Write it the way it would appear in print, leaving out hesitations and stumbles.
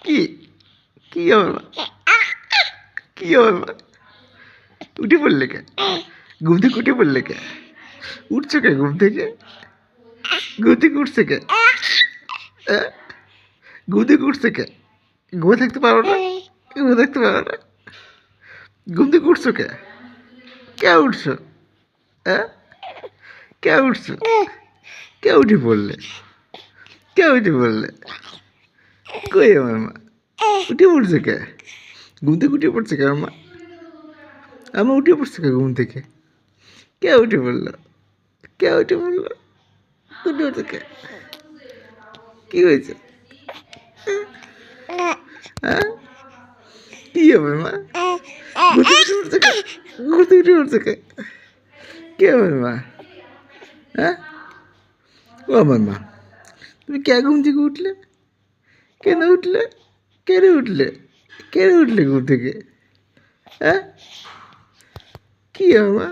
কি কি হবে মা? কি হবে মা? উঠে পড়লে কে? ঘুম থেকে উঠে পড়লে কে? উঠছো কে ঘুম থেকে? ঘুম থেকে উঠছে কে? ঘুম থেকে উঠছে কে? ঘুমে থাকতে পারো না? ঘুমে থাকতে পারো না? ঘুম থেকে উঠছো কে? কে উঠছো? হ্যাঁ, কে উঠছো? কে উঠে পড়লে? কে উঠে পড়লে? কই আমার মা? উঠে পড়ছে কে? ঘুম থেকে উঠে পড়ছে কে আমার মা? আমার উঠে পড়ছে কে ঘুম থেকে? কে উঠে পড়লো? কে উঠে পড়লো? উঠে পড়ছে কে? কি হয়েছে? হ্যাঁ, কি হবে মা? ঘুম থেকে উঠে পড়ছে কে? ঘুম থেকে উঠে পড়ছে কে? কে হবে মা? হ্যাঁ, ও আমার মা, তুমি কে ঘুম থেকে উঠলে? কেন উঠলে? কেন উঠলে? কেন উঠলে ঘুম থেকে? হ্যাঁ, কি হবে মা?